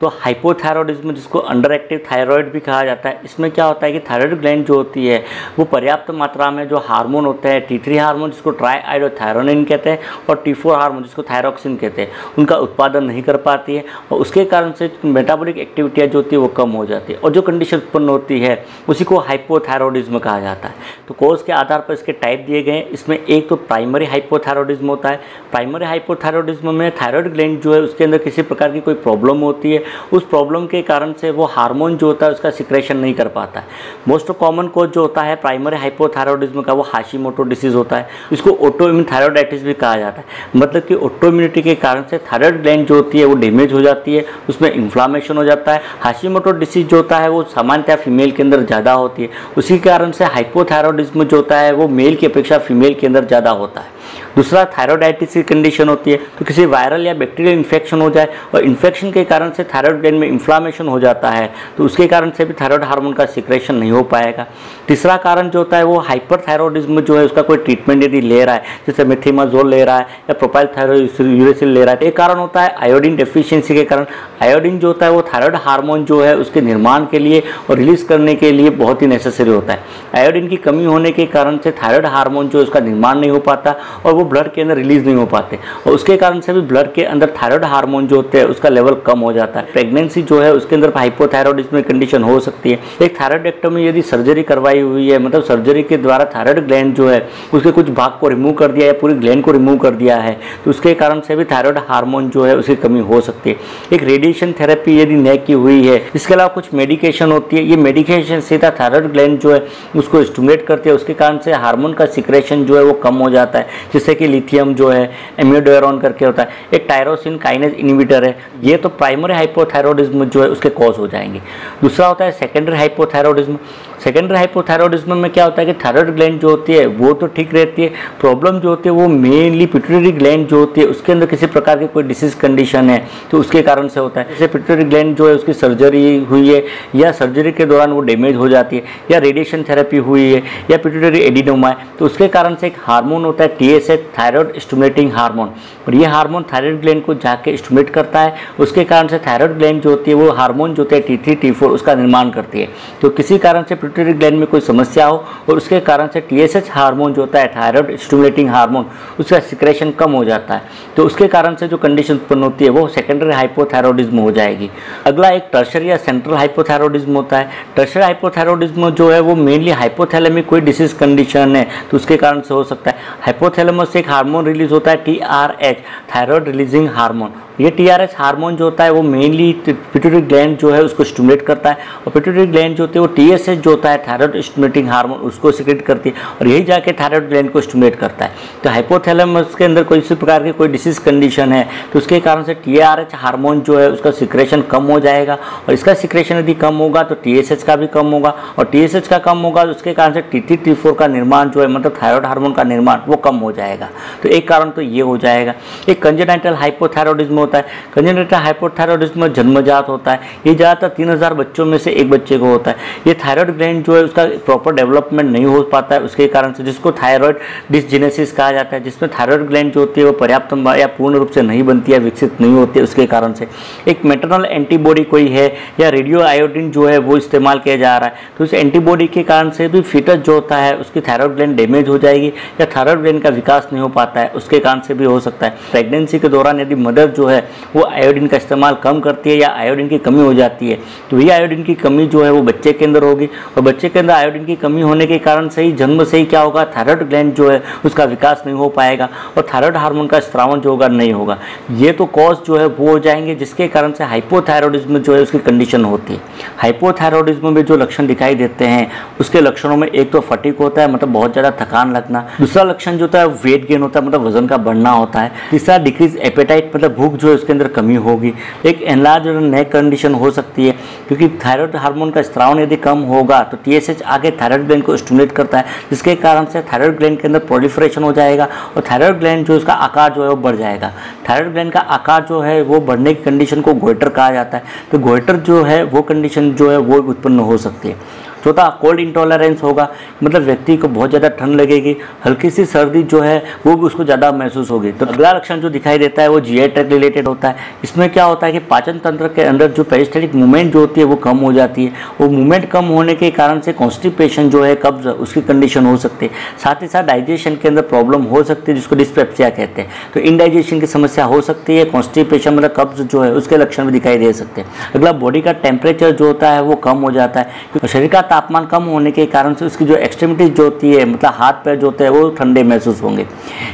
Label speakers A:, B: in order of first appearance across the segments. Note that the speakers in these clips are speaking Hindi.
A: तो हाइपोथायरॉयडिज्म, जिसको अंडर एक्टिव थायराइड भी कहा जाता है, इसमें क्या होता है कि थायराइड ग्लैंड जो होती है वो पर्याप्त मात्रा में जो हार्मोन होते हैं, T3 हार्मोन जिसको ट्राईआयोडोथायरोनिन कहते हैं और T4 हार्मोन जिसको थायरॉक्सिन कहते हैं, उनका उत्पादन नहीं कर पाती है और उसके कारण से मेटाबॉलिक एक्टिविटियाँ जो होती है वो कम हो जाती है और जो कंडीशन उत्पन्न होती है उसी को हाइपोथायरॉयडिज्म कहा जाता है। तो कोर्स के आधार पर इसके टाइप दिए गए हैं। इसमें एक तो प्राइमरी हाइपोथायरॉयडिज्म होता है। प्राइमरी हाइपोथायरॉयडिज्म में थायराइड ग्लैंड जो है उसके अंदर किसी प्रकार की कोई प्रॉब्लम होती है, उस प्रॉब्लम के कारण से वो हार्मोन जो होता है उसका सिक्रेशन नहीं कर पाता है। मोस्ट कॉमन कॉज जो होता है प्राइमरी हाइपोथायरॉयडिज्म का वो हाशिमोटो डिसीज होता है। इसको ऑटोइम्यून थायराइडाइटिस भी कहा जाता है। मतलब कि ऑटोइम्यूनिटी के कारण से थायराइड ग्लैंड जो होती है वो डैमेज हो जाती है, उसमें इन्फ्लामेशन हो जाता है। हाशिमोटो डिसीज जो होता है वो सामान्यतः फीमेल के अंदर ज़्यादा होती है, उसी कारण से हाइपोथायरॉयडिज्म जो होता है वो मेल की अपेक्षा फीमेल के अंदर ज़्यादा होता है। दूसरा थायराइडाइटिस की कंडीशन होती है, तो किसी वायरल या बैक्टीरियल इन्फेक्शन हो जाए और इन्फेक्शन के कारण से थायराइड ग्लैंड में इन्फ्लामेशन हो जाता है, तो उसके कारण से भी थायराइड हार्मोन का सिक्रेशन नहीं हो पाएगा। तीसरा कारण जो होता है वो हाइपरथायरॉयडिज्म जो है उसका कोई ट्रीटमेंट यदि ले रहा है, जैसे मेथिमाजोल ले रहा है या प्रोपाइलथायरोयूरेसिल ले रहा है, एक कारण होता है आयोडीन डेफिशिएंसी के कारण। आयोडीन जो होता है वो थायराइड हार्मोन जो है उसके निर्माण के लिए और रिलीज करने के लिए बहुत ही नेसेसरी होता है। आयोडीन की कमी होने के कारण से थायराइड हार्मोन जो है उसका निर्माण नहीं हो पाता और वो ब्लड के अंदर रिलीज नहीं हो पाते और उसके कारण से भी ब्लड के अंदर थायराइड हार्मोन जो होते हैं उसका लेवल कम हो जाता है। प्रेगनेंसी जो है उसके अंदर हाइपोथायरॉयडिज्म कंडीशन हो सकती है। एक थायराइडेक्टोमी यदि सर्जरी करवाई हुई है, मतलब सर्जरी के द्वारा थायराइड ग्लैंड जो है उसके कुछ भाग को रिमूव कर दिया या पूरी ग्लैंड को रिमूव कर दिया है, तो उसके कारण से भी थायराइड हार्मोन जो है उसकी कमी हो सकती है। एक रेडिएशन थेरेपी यदि न की हुई है, इसके अलावा कुछ मेडिकेशन होती है, ये मेडिकेशन सीधा थायराइड ग्लैंड जो है उसको स्टिमुलेट करती है, उसके कारण से हार्मोन का सिक्रेशन जो है वो कम हो जाता है, जिससे कि लिथियम जो है एमिडोएरॉन करके होता है, एक टायरोसिन काइनेज इनहिबिटर है। ये तो प्राइमरी हाइपोथायरॉयडिज्म जो है उसके कॉज हो जाएंगे। दूसरा होता है सेकेंडरी हाइपोथायरॉयडिज्म। सेकेंडरी हाइपोथायरॉयडिज्म में क्या होता है कि थायराइड ग्लैंड जो होती है वो तो ठीक रहती है, प्रॉब्लम जो होती है वो मेनली पिट्यूटरी ग्लैंड जो होती है उसके अंदर किसी प्रकार की कोई डिसीज कंडीशन है तो उसके कारण से होता है। जैसे पिट्यूटरी ग्लैंड जो है उसकी सर्जरी हुई है या सर्जरी के दौरान वो डैमेज हो जाती है या रेडिएशन थेरेपी हुई है या पिट्यूटरी एडिनोमा है, तो उसके कारण से एक हार्मोन होता है TSH, थायराइड स्टिमुलेटिंग हार्मोन, और ये हार्मोन थायराइड ग्लैंड को जाके स्टिमुलेट करता है। उसके कारण से थायराइड ग्लैंड जो होती है वो हार्मोन जो होते हैं T3, T4 उसका निर्माण करती है। तो किसी कारण से पिट्यूटरी ग्लैंड में कोई समस्या हो और उसके कारण से TSH हार्मोन जो होता है थायराइड स्टिमुलेटिंग हार्मोन उसका सिक्रेशन कम हो जाता है, तो उसके कारण से जो कंडीशन उत्पन्न होती है वो सेकेंडरी हाइपोथायरॉयडिज्म हो जाएगी। अगला एक टर्शियरी या सेंट्रल हाइपोथायरॉयडिज्म होता है। टर्शियरी हाइपोथायरॉयडिज्म जो है वो मेनली हाइपोथैलेमिक कोई डिसीज कंडीशन है तो उसके कारण से हो सकता है। हाइपोथैलेमस से एक हार्मोन रिलीज होता है TRH, थायराइड रिलीजिंग हार्मोन। ये TRH हार्मोन जो होता है वो मेनली पिट्यूटरी ग्लैंड जो है उसको स्टिमुलेट करता है और पिट्यूटरी ग्लैंड जो होती है वो TSH जो होता है थायराइड स्टिमुलेटिंग हार्मोन उसको सिक्रेट करती है और यही जाके थायराइड ग्लैंड को स्टिमुलेट करता है। तो हाइपोथैलेमस के अंदर कोई इसी प्रकार की कोई डिसीज कंडीशन है तो उसके कारण से TRH हार्मोन जो है उसका सिक्रेशन कम हो जाएगा और इसका सिक्रेशन यदि कम होगा तो TSH का भी कम होगा और TSH का कम होगा तो उसके कारण से T3, T4 का निर्माण जो है मतलब थायराइड हार्मोन का निर्माण वो कम हो जाएगा। तो एक कारण तो ये हो जाएगा। एक कंजेनाइटल हाइपोथायरॉयडिज्म होता है। कंजेनिटल हाइपोथायरॉयडिज्म जन्मजात होता है, ये ज़्यादातर 3000 बच्चों में से एक बच्चे को होता है। ये थायराइड ग्लैंड जो है उसका प्रॉपर डेवलपमेंट नहीं हो पाता है उसके कारण से, जिसको थायराइड डिसजेनेसिस कहा जाता है, जिसमें थायराइड ग्लैंड जो होती है वो पर्याप्त या पूर्ण रूप से नहीं बनती है, विकसित नहीं होती है उसके कारण से। एक मैटरनल एंटीबॉडी कोई है या रेडियो आयोडीन जो है वो इस्तेमाल किया जा रहा है तो उस एंटीबॉडी के कारण से भी फीटस जो होता है उसकी थायराइड ग्लैंड डैमेज हो जाएगी या थायराइड ग्लैंड का विकास नहीं हो पाता है, उसके कारण से भी हो सकता है। प्रेगनेंसी के दौरान यदि मदर जो है वो आयोडीन का इस्तेमाल कम करती है या आयोडीन की कमी हो जाती है तो वही आयोडीन की कमी जो है वो बच्चे के अंदर होगी और बच्चे के अंदर आयोडीन की कमी होने के कारण से ही जन्म से ही क्या होगा, थायराइड ग्लैंड जो है उसका विकास नहीं हो पाएगा और थायराइड हार्मोन का स्रावन जो होगा नहीं होगा। ये तो कॉज जो है वो हो जाएंगे जिसके कारण से हाइपोथायरॉयडिज्म जो है उसकी कंडीशन होती है। हाइपोथायरॉयडिज्म में जो लक्षण दिखाई देते हैं उसके लक्षणों में एक तो फटीग होता है, मतलब बहुत ज़्यादा थकान लगना। दूसरा लक्षण जो होता है वेट गेन होता है, मतलब वजन का बढ़ना होता है। तीसरा डिक्रीज एपेटाइट, मतलब भूख जो है उसके अंदर कमी होगी। एक एनलार्ज नेक कंडीशन हो सकती है क्योंकि थायराइड हार्मोन का स्रावन यदि कम होगा तो TSH आगे थायराइड ग्लैंड को स्टिमुलेट करता है जिसके कारण से थायराइड ग्लैंड के अंदर प्रोलिफरेशन हो जाएगा और थायराइड ग्लैंड जो उसका आकार जो है वो बढ़ जाएगा। थायराइड ग्लैंड का आकार जो है वो बढ़ने की कंडीशन को गोइटर कहा जाता है। तो गोइटर जो है वो कंडीशन जो है वो उत्पन्न हो सकती है। चौथा कोल्ड इंटॉलरेंस होगा, मतलब व्यक्ति को बहुत ज़्यादा ठंड लगेगी, हल्की सी सर्दी जो है वो भी उसको ज़्यादा महसूस होगी। तो अगला लक्षण जो दिखाई देता है वो जीआई ट्रैक्ट रिलेटेड होता है। इसमें क्या होता है कि पाचन तंत्र के अंदर जो पेरिस्टाल्टिक मूवमेंट जो होती है वो कम हो जाती है। वो मूवमेंट कम होने के कारण से कॉन्स्टिपेशन जो है, कब्ज, उसकी कंडीशन हो सकती है। साथ ही साथ डाइजेशन के अंदर प्रॉब्लम हो सकती है जिसको डिस्पेप्सिया कहते हैं। तो इनडाइजेशन की समस्या हो सकती है, कॉन्स्टिपेशन मतलब कब्ज जो है उसके लक्षण भी दिखाई दे सकते हैं। अगला बॉडी का टेम्परेचर जो होता है वो कम हो जाता है, क्योंकि शरीर का तापमान कम होने के कारण से उसकी जो एक्सट्रीमिटीज जो होती है, मतलब हाथ पैर जो होते हैं वो ठंडे महसूस होंगे।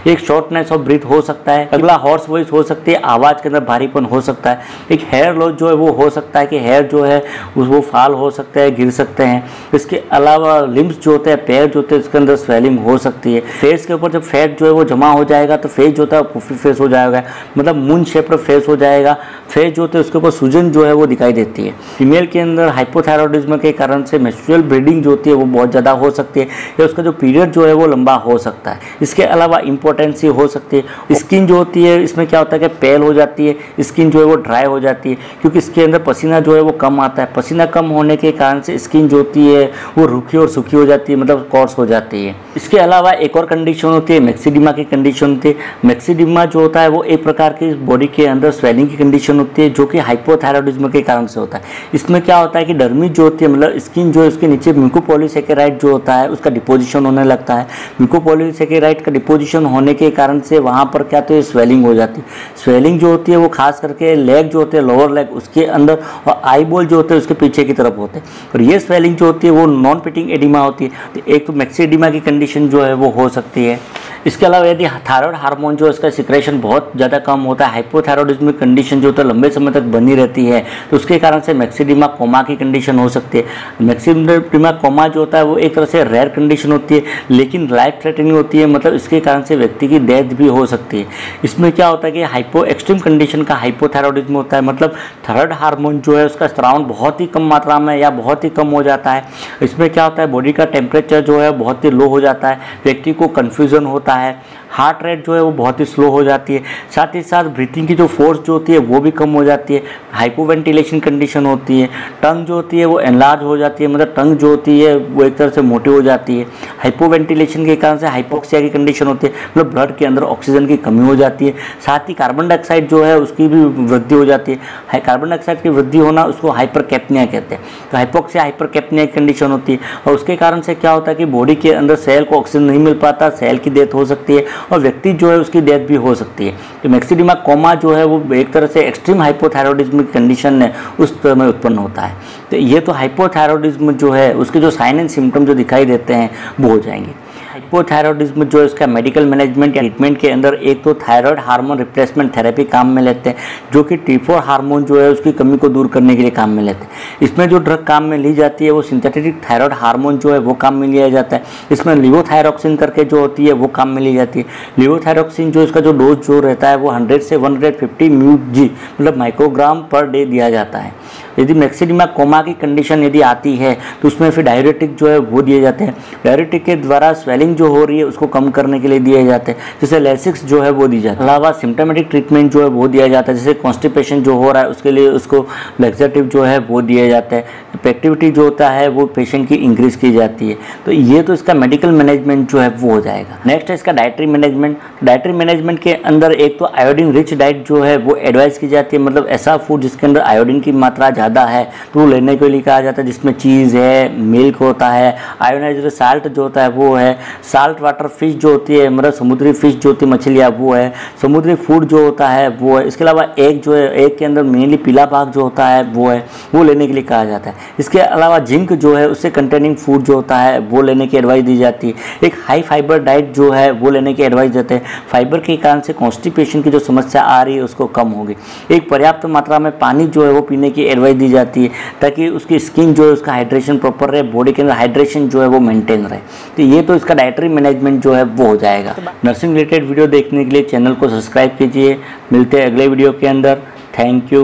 A: एक शॉर्टनेस ऑफ ब्रीथ हो सकता है। अगला हॉर्स वॉइस हो सकती है, आवाज़ के अंदर भारीपन हो सकता है। एक हेयर लॉस जो है वो हो सकता है कि हेयर जो है वो फाल हो सकता है, गिर सकते हैं। इसके अलावा लिम्स जो होते हैं, पैर जो होते हैं, उसके अंदर स्वेलिंग हो सकती है। फेस के ऊपर जब फैट जो है वो जमा हो जाएगा तो फेस जो होता है पुफी फेस हो जाएगा, मतलब मून शेप्ड फेस हो जाएगा। फेस जो होते हैं उसके ऊपर सूजन जो है वो दिखाई देती है। फीमेल के अंदर हाइपोथायरॉइडिज्म के कारण से मेंस्ट्रुअल ब्लीडिंग जो होती है वो बहुत ज़्यादा हो सकती है, या उसका जो पीरियड जो है वो लंबा हो सकता है। इसके अलावा इम्पोर्टेंसी हो सकती है। स्किन जो होती है इसमें क्या होता है कि पेल हो जाती है, स्किन जो है वो ड्राई हो जाती है, क्योंकि इसके अंदर पसीना जो है वो कम आता है। पसीना कम होने के कारण से स्किन जो होती है वो रूखी और सूखी हो जाती है, मतलब कोर्स हो जाती है। इसके अलावा एक और कंडीशन होती है मैक्सिडिमा की कंडीशन होती है। मैक्सिडिमा जो होता है वो एक प्रकार की बॉडी के अंदर स्वेलिंग की कंडीशन होती है जो कि हाइपोथायरॉइडिज्म के कारण से होता है। इसमें क्या होता है कि डर्मी जो होती है, मतलब स्किन जो है उसके नीचे म्यूकोपॉलीसैकेराइड जो होता है उसका डिपोजिशन होने लगता है। म्यूकोपॉलीसैकेराइड का डिपोजिशन होने के कारण से वहाँ पर क्या तो स्वेलिंग हो जाती है। स्वेलिंग जो होती है वो खास करके लेग जो होते हैं, लोअर लेग उसके अंदर, और आई बॉल जो होते हैं उसके पीछे की तरफ होते हैं। और ये स्वेलिंग जो होती है वो नॉन पिटिंग एडिमा होती है। तो एक तो मैक्सिडिमा की कंडीशन जो है वो हो सकती है। इसके अलावा यदि थायराइड हार्मोन जो है उसका सिक्रेशन बहुत ज़्यादा कम होता है, हाइपोथायरॉइडिज्म कंडीशन जो होता है लंबे समय तक बनी रहती है, तो उसके कारण से मैक्सिडिमा कोमा की कंडीशन हो सकती है। मैक्सिडिमा कोमा जो होता है वो एक तरह से रेयर कंडीशन होती है, लेकिन लाइफ थ्रेटनिंग होती है, मतलब इसके कारण से व्यक्ति की डेथ भी हो सकती है। इसमें क्या होता है कि हाइपो एक्सट्रीम कंडीशन का हाइपोथायरॉइडिज्म होता है, मतलब थायराइड हार्मोन जो है उसका स्राव बहुत ही कम मात्रा में या बहुत ही कम हो जाता है। इसमें क्या होता है, बॉडी का टेम्परेचर जो है बहुत ही लो हो जाता है, व्यक्ति को कन्फ्यूजन होता है, हार्ट रेट जो है वो बहुत ही स्लो हो जाती है। साथ ही साथ ब्रीथिंग की जो फोर्स जो होती है वो भी कम हो जाती है। हाइपोवेंटिलेशन कंडीशन होती है। टंग जो होती है वो एनलार्ज हो जाती है, मतलब टंग जो होती है वो एक तरह से मोटी हो जाती है। हाइपोवेंटिलेशन के कारण से हाइपोक्सिया की कंडीशन होती है, मतलब ब्लड के अंदर ऑक्सीजन की कमी हो जाती है। साथ ही कार्बन डाइऑक्साइड जो है उसकी भी वृद्धि हो जाती है। कार्बन डाइऑक्साइड की वृद्धि होना उसको हाइपरकैप्निया कहते हैं। तो हाइपोक्सिया हाइपरकैप्निया की कंडीशन होती है, और उसके कारण से क्या होता है कि बॉडी के अंदर सेल को ऑक्सीजन नहीं मिल पाता, सेल की डेथ हो सकती है और व्यक्ति जो है उसकी डेथ भी हो सकती है। तो मैक्सिडिमा कोमा जो है वो एक तरह से एक्सट्रीम हाइपोथायरॉइडिज्म की कंडीशन है उस समय उत्पन्न होता है। तो ये तो हाइपोथायरॉइडिज्म जो है उसके जो साइन एंड सिम्टम जो दिखाई देते हैं वो हो जाएंगे। हाइपोथायरॉइडिज्म जो है इसका मेडिकल मैनेजमेंट या ट्रीटमेंट के अंदर एक तो थायराइड हार्मोन रिप्लेसमेंट थेरेपी काम में लेते हैं, जो कि T4 हार्मोन जो है उसकी कमी को दूर करने के लिए काम में लेते हैं। इसमें जो ड्रग काम में ली जाती है वो सिंथेटिक थायराइड हार्मोन जो है वो काम में लिया जाता है। इसमें लिवोथायरॉक्सिन करके जो होती है वो काम में ली जाती है। लिवोथायरॉक्सिन जो इसका जो डोज जो रहता है वो 100 से 150 μg मतलब माइक्रोग्राम पर डे दिया जाता है। यदि मैक्सिडिमा कोमा की कंडीशन यदि आती है तो उसमें फिर डायरेटिक जो है वो दिए जाते हैं। डायरेटिक के द्वारा स्वेलिंग जो हो रही है उसको कम करने के लिए दिए जाते हैं, जैसे लेसिक्स जो है वो दी जाती है। अलावा सिम्टोमेटिक ट्रीटमेंट जो है वो दिया जाता है, जैसे कॉन्स्टिपेशन जो हो रहा है उसके लिए उसको लेक्सेटिव जो है वो दिए जाते हैं। एक्टिविटी जो होता है वो पेशेंट की इंक्रीज की जाती है। तो ये तो इसका मेडिकल मैनेजमेंट जो है वो हो जाएगा। नेक्स्ट है इसका डाइटरी मैनेजमेंट। डाइटरी मैनेजमेंट के अंदर एक तो आयोडीन रिच डाइट जो है वो एडवाइस की जाती है, मतलब ऐसा फूड जिसके अंदर आयोडीन की मात्रा ज़्यादा है तो वो लेने के लिए कहा जाता है, जिसमें चीज़ है, मिल्क होता है, आयोनाइज्ड साल्ट जो होता है वो है, साल्ट वाटर फिश जो होती है, मतलब समुद्री फिश जो होती है मछलियाँ वो है, समुद्री फूड जो होता है वो है। इसके अलावा एग जो है, एग के अंदर मेनली पीला भाग जो होता है वो है, वो लेने के लिए कहा जाता है। इसके अलावा जिंक जो है उससे कंटेनिंग फूड जो होता है वो लेने की एडवाइस दी जाती है। एक हाई फाइबर डाइट जो है वो लेने की एडवाइस देते हैं, फाइबर के कारण से कॉन्स्टिपेशन की जो समस्या आ रही है उसको कम होगी। एक पर्याप्त मात्रा में पानी जो है वो पीने की एडवाइस दी जाती है ताकि उसकी स्किन जो है उसका हाइड्रेशन प्रॉपर रहे, बॉडी के अंदर हाइड्रेशन जो है वो मेंटेन रहे। तो ये तो इसका डाइटरी मैनेजमेंट जो है वो हो जाएगा। नर्सिंग रिलेटेड वीडियो देखने के लिए चैनल को सब्सक्राइब कीजिए। मिलते हैं अगले वीडियो के अंदर। Thank you.